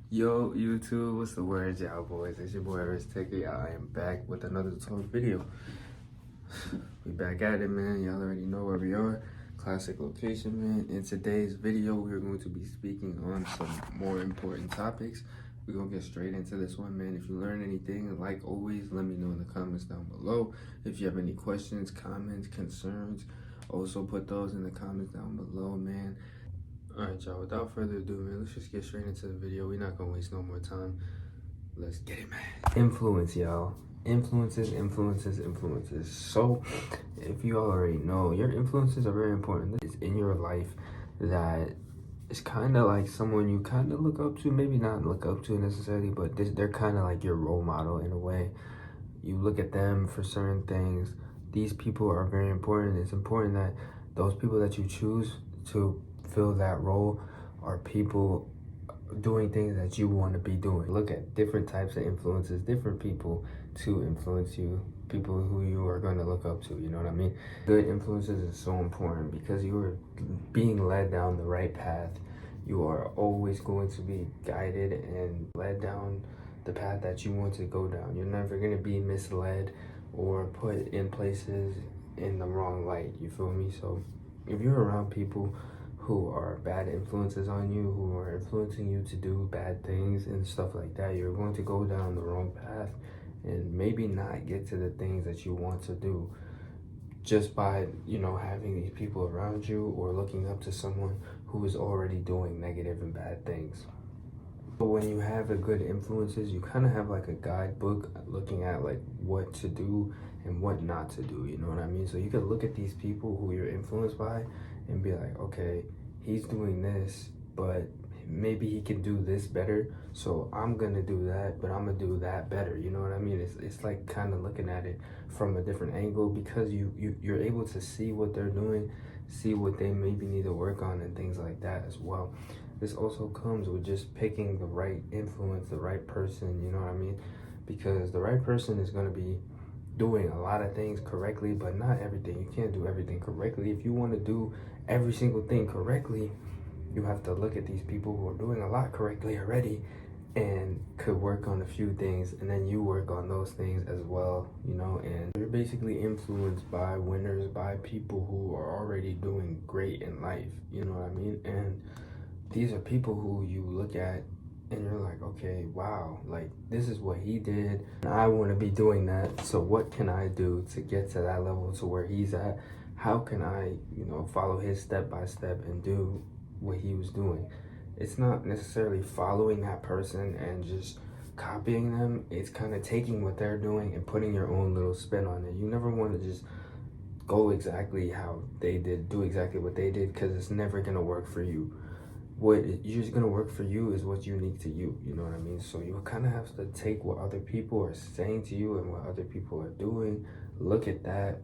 Yo, YouTube, what's the word, y'all boys? It's your boy, Rich Ticker. I am back with another talk video. We back at it, man. Y'all already know where we are. Classic location, man. In today's video, we're going to be speaking on some more important topics. We're going to get straight into this one, man. If you learn anything, like always, let me know in the comments down below. If you have any questions, comments, concerns, also put those in the comments down below, man. Alright, y'all, without further ado, man, let's just get straight into the video. We're not gonna waste no more time. Let's get it, man. Influence, y'all. Influences. So, if you already know, your influences are very important. It's in your life that it's kind of like someone you kind of look up to. Maybe not look up to necessarily, but they're kind of like your role model in a way. You look at them for certain things. These people are very important. It's important that those people that you choose to fill that role are people doing things that you want to be doing. Look at different types of influences, different people to influence you, people who you are going to look up to, you know what I mean? Good influences is so important because you are being led down the right path. You are always going to be guided and led down the path that you want to go down. You're never going to be misled or put in places in the wrong light, you feel me? So if you're around people who are bad influences on you, who are influencing you to do bad things and stuff like that, you're going to go down the wrong path and maybe not get to the things that you want to do just by, you know, having these people around you or looking up to someone who is already doing negative and bad things. But when you have a good influences, you kind of have like a guidebook looking at like what to do and what not to do, you know what I mean? So you could look at these people who you're influenced by and be like, okay, he's doing this, but maybe he can do this better, so I'm gonna do that, but I'm gonna do that better, you know what I mean? It's like kind of looking at it from a different angle because you're able to see what they're doing, see what they maybe need to work on and things like that as well. This also comes with just picking the right influence, the right person, you know what I mean? Because the right person is going to be doing a lot of things correctly, but not everything. You can't do everything correctly. If you want to do every single thing correctly, you have to look at these people who are doing a lot correctly already and could work on a few things, and then you work on those things as well, you know. And you're basically influenced by winners, by people who are already doing great in life, you know what I mean? And these are people who you look at and you're like, okay, wow, like this is what he did and I want to be doing that. So what can I do to get to that level, to where he's at? How can I, you know, follow his step by step and do what he was doing? It's not necessarily following that person and just copying them. It's kind of taking what they're doing and putting your own little spin on it. You never want to just go exactly how they did, do exactly what they did, because it's never going to work for you. What is going to work for you is what's unique to you, you know what I mean? So you kind of have to take what other people are saying to you and what other people are doing, look at that,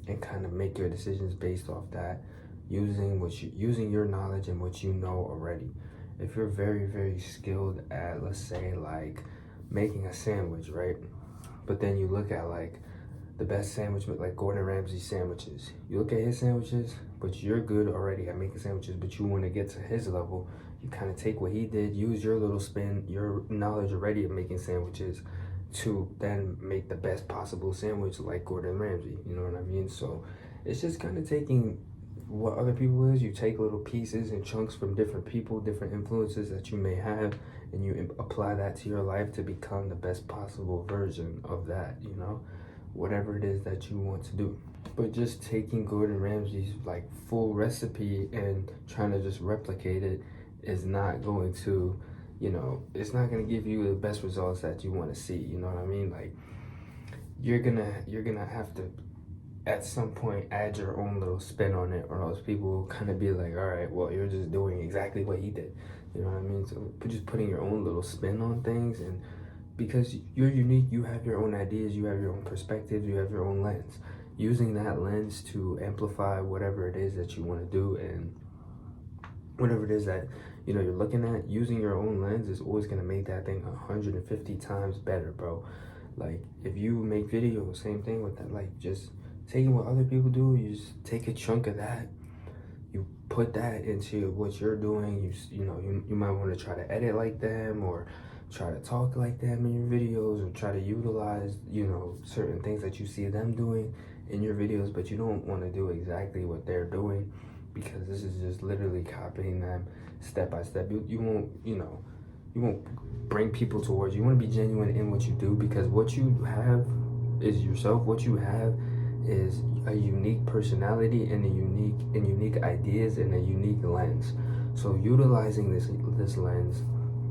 and kind of make your decisions based off that, using your knowledge and what you know already. If you're very skilled at, let's say, like making a sandwich, right? But then you look at like the best sandwich, like Gordon Ramsay sandwiches. You look at his sandwiches, but you're good already at making sandwiches, but you want to get to his level. You kind of take what he did, use your little spin, your knowledge already of making sandwiches to then make the best possible sandwich like Gordon Ramsay, you know what I mean? So it's just kind of taking what other people is. You take little pieces and chunks from different people, different influences that you may have, and you apply that to your life to become the best possible version of that, you know? Whatever it is that you want to do. But just taking Gordon Ramsay's like full recipe and trying to just replicate it is not going to, you know, it's not going to give you the best results that you want to see, you know what I mean? Like you're gonna have to at some point add your own little spin on it, or else people will kind of be like, all right, well, you're just doing exactly what he did, you know what I mean? So just putting your own little spin on things, and because you're unique, you have your own ideas, you have your own perspectives, you have your own lens. Using that lens to amplify whatever it is that you want to do, and whatever it is that, you know, you're looking at, using your own lens is always going to make that thing 150 times better, bro. Like if you make videos, same thing with that, like just taking what other people do, you just take a chunk of that, you put that into what you're doing. You might want to try to edit like them, or try to talk like them in your videos, or try to utilize, certain things that you see them doing in your videos, but you don't want to do exactly what they're doing, because this is just literally copying them step by step. You won't bring people towards you. You want to be genuine in what you do, because what you have is yourself. What you have is a unique personality and unique ideas and a unique lens. So utilizing this lens,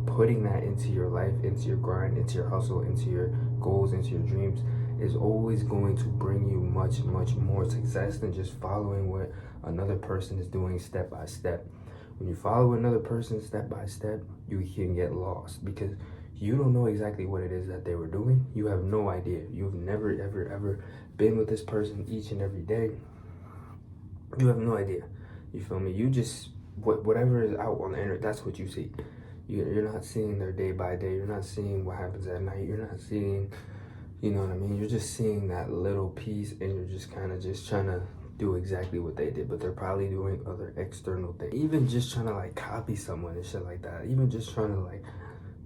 putting that into your life, into your grind, into your hustle, into your goals, into your dreams, is always going to bring you much more success than just following what another person is doing step by step. When you follow another person step by step, you can get lost, because you don't know exactly what it is that they were doing. You have no idea. You've never ever been with this person each and every day. You have no idea. You feel me? You just, whatever is out on the internet, that's what you see. You're not seeing their day by day. You're not seeing what happens at night. You're not seeing, you know what I mean? You're just seeing that little piece, and you're just kind of just trying to do exactly what they did, but they're probably doing other external things. Even just trying to like copy someone and shit like that. Even just trying to like,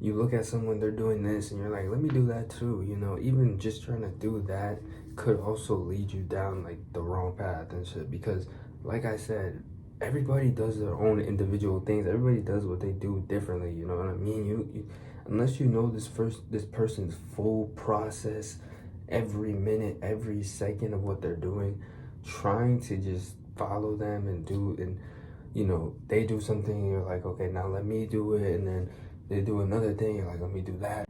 you look at someone, they're doing this, and you're like, let me do that too. Even just trying to do that could also lead you down like the wrong path and shit, because like I said, everybody does their own individual things. Everybody does what they do differently. You know what I mean? You unless you know this person's full process, every minute, every second of what they're doing, trying to just follow them and they do something, and you're like, okay, now let me do it, and then they do another thing, you're like, let me do that.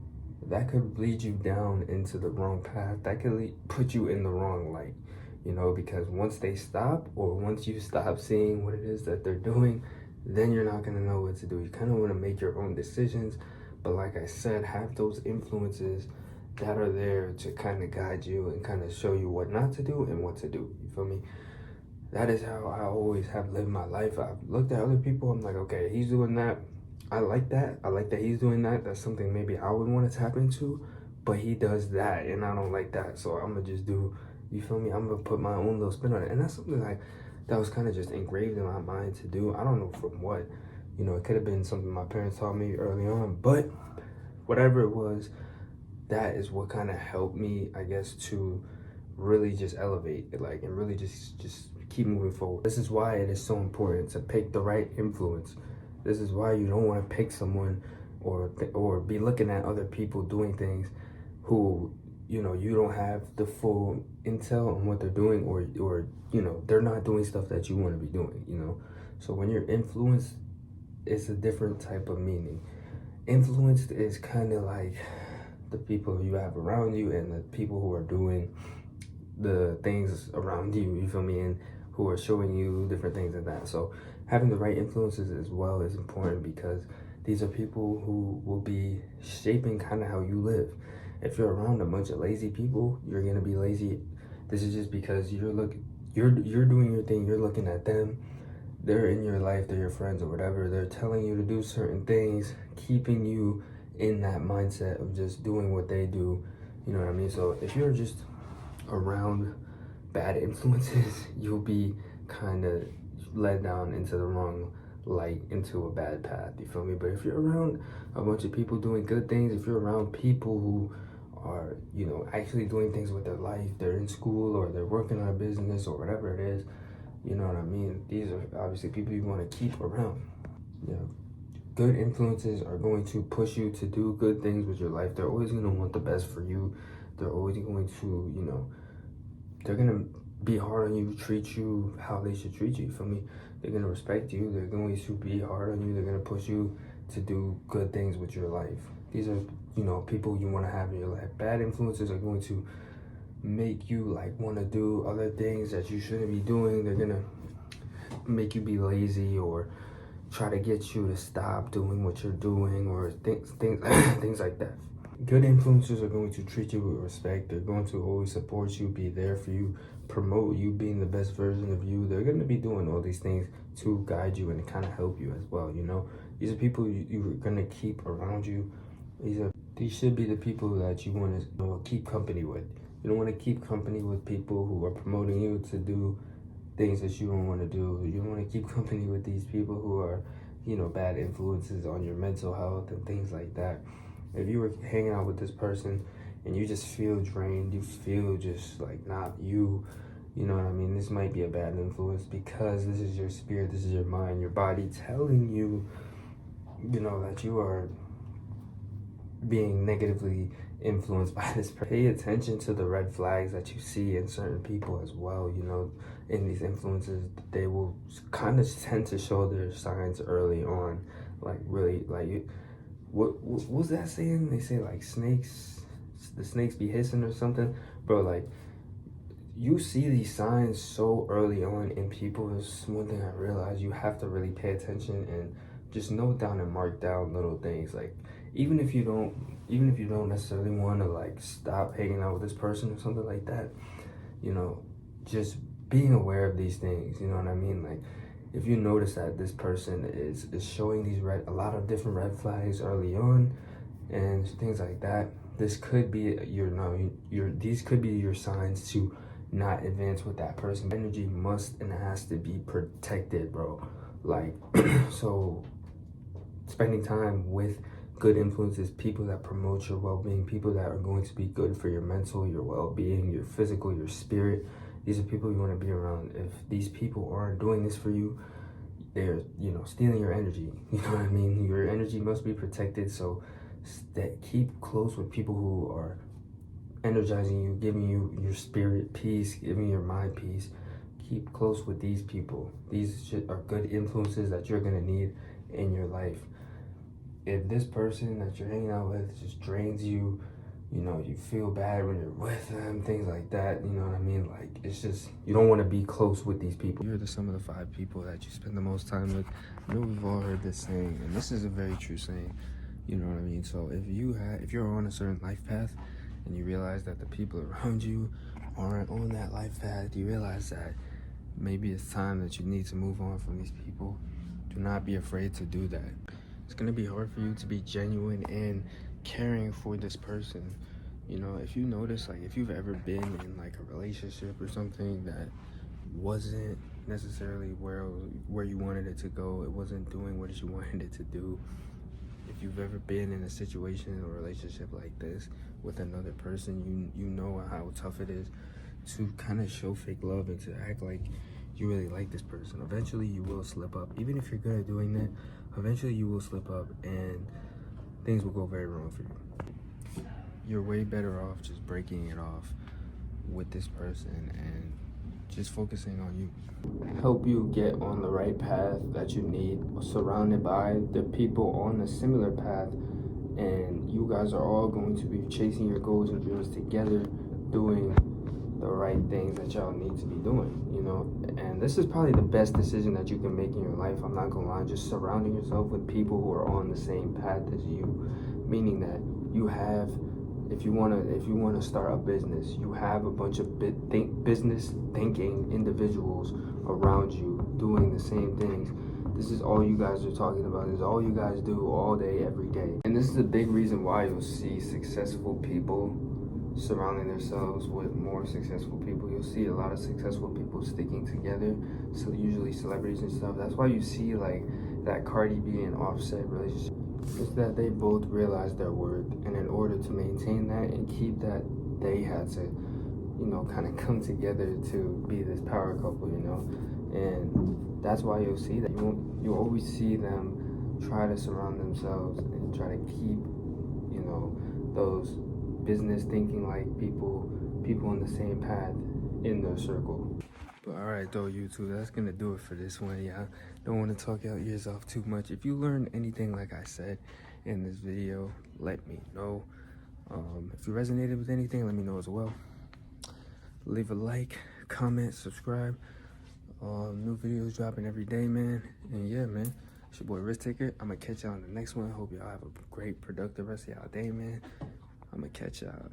That could lead you down into the wrong path. That could put you in the wrong light, because once they stop, or once you stop seeing what it is that they're doing, then you're not going to know what to do. You kind of want to make your own decisions, but like I said, have those influences that are there to kind of guide you and kind of show you what not to do and what to do. You feel me? That is how I always have lived my life. I've looked at other people, I'm like, okay, he's doing that. I like that. I like that he's doing that. That's something maybe I would want to tap into, but he does that and I don't like that. So I'm going to just do, you feel me? I'm going to put my own little spin on it. And that's something that was kind of just engraved in my mind to do. I don't know from what. It could have been something my parents taught me early on, but whatever it was, that is what kind of helped me, I guess, to really just elevate it, and really just keep moving forward. This is why it is so important to pick the right influence. This is why you don't want to pick someone or be looking at other people doing things who, you don't have the full intel on what they're doing, or they're not doing stuff that you want to be doing, So when you're influenced, it's a different type of meaning. Influenced is kind of like the people you have around you and the people who are doing the things around you, you feel me, and who are showing you different things and that. So having the right influences as well is important, because these are people who will be shaping kind of how you live. If you're around a bunch of lazy people, you're gonna be lazy. This is just because you're doing your thing, you're looking at them, they're in your life, they're your friends or whatever, they're telling you to do certain things, keeping you in that mindset of just doing what they do, you know what I mean? So if you're just around bad influences, you'll be kind of led down into the wrong light, into a bad path, you feel me? But if you're around a bunch of people doing good things, if you're around people who are, actually doing things with their life, they're in school or they're working on a business or whatever it is, you know what I mean? These are obviously people you want to keep around. Good influences are going to push you to do good things with your life. They're always going to want the best for you. They're always going to, they're going to be hard on you, treat you how they should treat you. For me, they're going to respect you. They're going to be hard on you. They're going to push you to do good things with your life. These are, people you want to have in your life. Bad influences are going to make you want to do other things that you shouldn't be doing. They're going to make you be lazy, or try to get you to stop doing what you're doing, or things like that. Good influencers are going to treat you with respect. They're going to always support you, be there for you, promote you being the best version of you. They're going to be doing all these things to guide you and kind of help you as well. These are people you're going to keep around you. These should be the people that you want to keep company with. You don't want to keep company with people who are promoting you to do things that you don't want to do. You don't want to keep company with these people who are, you know, bad influences on your mental health and things like that. If you were hanging out with this person and you just feel drained, you feel just like not you, you know what I mean? This might be a bad influence, because this is your spirit, this is your mind, your body telling you, you know, that you are being negatively influenced by this. Pay attention to the red flags that you see in certain people as well. You know, in these influences, they will kind of tend to show their signs early on. Like, really, like, what was that saying? They say like the snakes be hissing or something, bro. Like, you see these signs so early on in people. Is one thing I realized. You have to really pay attention and just note down and mark down little things. Like, even if you don't necessarily want to like stop hanging out with this person or something like that, you know, just being aware of these things, you know what I mean? Like, if you notice that this person is showing these a lot of different red flags early on and things like that, this could be these could be your signs to not advance with that person. Energy must and has to be protected, bro. Like, so spending time with good influences, people that promote your well-being, people that are going to be good for your mental, your well-being, your physical, your spirit. These are people you want to be around. If these people aren't doing this for you, they're, you know, stealing your energy. You know what I mean? Your energy must be protected. So keep close with people who are energizing you, giving you your spirit peace, giving your mind peace. Keep close with these people. These are good influences that you're going to need in your life. If this person that you're hanging out with just drains you, you know, you feel bad when you're with them, things like that, you know what I mean? Like, it's just, you don't want to be close with these people. Here are some of the 5 people that you spend the most time with. I know we've all heard this saying, and this is a very true saying, you know what I mean? So if you're on a certain life path and you realize that the people around you aren't on that life path, you realize that maybe it's time that you need to move on from these people. Do not be afraid to do that. It's gonna be hard for you to be genuine and caring for this person. You know, if you notice, like, if you've ever been in like a relationship or something that wasn't necessarily where you wanted it to go, it wasn't doing what you wanted it to do. If you've ever been in a situation or relationship like this with another person, you know how tough it is to kind of show fake love and to act like you really like this person. Eventually you will slip up. Even if you're good at doing that, eventually you will slip up and things will go very wrong for you. You're way better off just breaking it off with this person and just focusing on you. Help you get on the right path that you need, surrounded by the people on a similar path, and you guys are all going to be chasing your goals and dreams together, doing the right things that y'all need to be doing, you know. And this is probably the best decision that you can make in your life. I'm not gonna lie, just surrounding yourself with people who are on the same path as you, meaning that you have, if you want to start a business, you have a bunch of business thinking individuals around you doing the same things. This is all you guys are talking about. This is all you guys do all day, every day. And this is a big reason why you'll see successful people surrounding themselves with more successful people. You'll see a lot of successful people sticking together. So usually celebrities and stuff. That's why you see like that Cardi B and Offset relationship. It's that they both realized their worth, and in order to maintain that and keep that, they had to, you know, kind of come together to be this power couple, you know. And that's why you'll see that you always see them try to surround themselves and try to keep, you know, those business thinking like people on the same path in their circle. But all right though, YouTube, that's gonna do it for this one. Yeah, don't want to talk your ears off too much. If you learned anything like I said in this video, let me know. If you resonated with anything, let me know as well. Leave a like, comment, subscribe. New videos dropping every day, man. And yeah, man, it's your boy Risk Taker. I'm gonna catch y'all on the next one. Hope y'all have a great productive rest of y'all day, man. I'm gonna catch y'all.